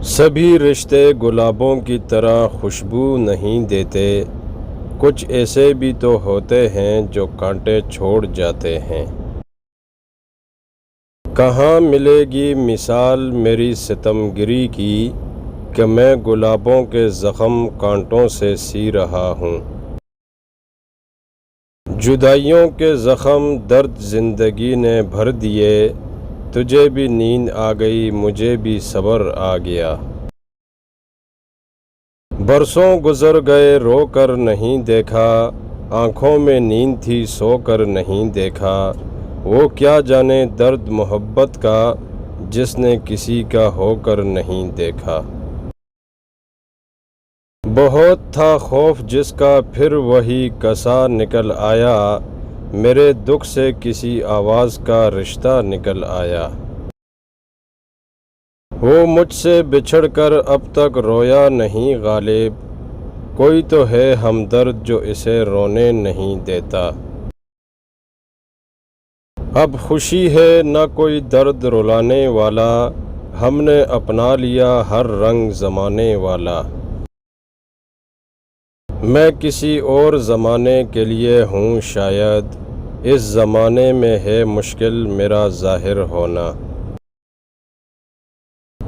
سبھی رشتے گلابوں کی طرح خوشبو نہیں دیتے، کچھ ایسے بھی تو ہوتے ہیں جو کانٹے چھوڑ جاتے ہیں۔ کہاں ملے گی مثال میری ستم گری کی کہ میں گلابوں کے زخم کانٹوں سے سی رہا ہوں۔ جدائیوں کے زخم درد زندگی نے بھر دیے، تجھے بھی نیند آ گئی مجھے بھی صبر آ گیا۔ برسوں گزر گئے رو کر نہیں دیکھا، آنکھوں میں نیند تھی سو کر نہیں دیکھا۔ وہ کیا جانے درد محبت کا جس نے کسی کا ہو کر نہیں دیکھا۔ بہت تھا خوف جس کا پھر وہی قصہ نکل آیا، میرے دکھ سے کسی آواز کا رشتہ نکل آیا۔ وہ مجھ سے بچھڑ کر اب تک رویا نہیں غالب، کوئی تو ہے ہمدرد جو اسے رونے نہیں دیتا۔ اب خوشی ہے نہ کوئی درد رلانے والا، ہم نے اپنا لیا ہر رنگ زمانے والا۔ میں کسی اور زمانے کے لیے ہوں شاید، اس زمانے میں ہے مشکل میرا ظاہر ہونا۔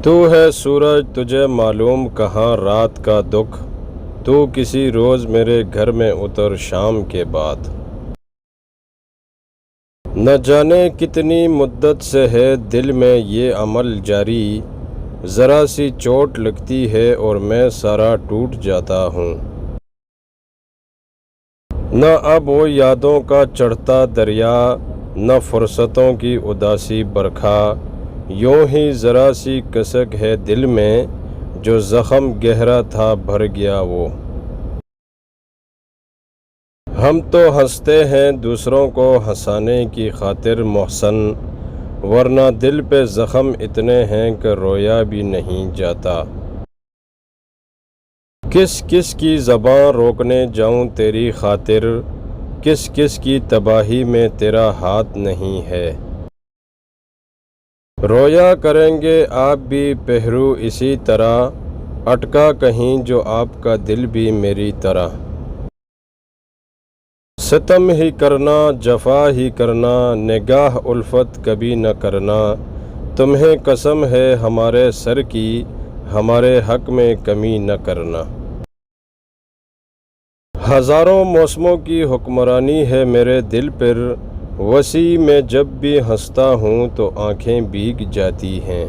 تو ہے سورج تجھے معلوم کہاں رات کا دکھ، تو کسی روز میرے گھر میں اتر شام کے بعد۔ نہ جانے کتنی مدت سے ہے دل میں یہ عمل جاری، ذرا سی چوٹ لگتی ہے اور میں سارا ٹوٹ جاتا ہوں۔ نہ اب وہ یادوں کا چڑھتا دریا، نہ فرصتوں کی اداسی برکھا، یوں ہی ذرا سی کسک ہے دل میں، جو زخم گہرا تھا بھر گیا وہ۔ ہم تو ہنستے ہیں دوسروں کو ہنسانے کی خاطر محسن، ورنہ دل پہ زخم اتنے ہیں کہ رویا بھی نہیں جاتا۔ کس کس کی زباں روکنے جاؤں تیری خاطر، کس کس کی تباہی میں تیرا ہاتھ نہیں ہے۔ رویا کریں گے آپ بھی پہرو اسی طرح، اٹکا کہیں جو آپ کا دل بھی میری طرح۔ ستم ہی کرنا جفا ہی کرنا، نگاہ الفت کبھی نہ کرنا، تمہیں قسم ہے ہمارے سر کی، ہمارے حق میں کمی نہ کرنا۔ ہزاروں موسموں کی حکمرانی ہے میرے دل پر، وسیع میں جب بھی ہنستا ہوں تو آنکھیں بھیگ جاتی ہیں۔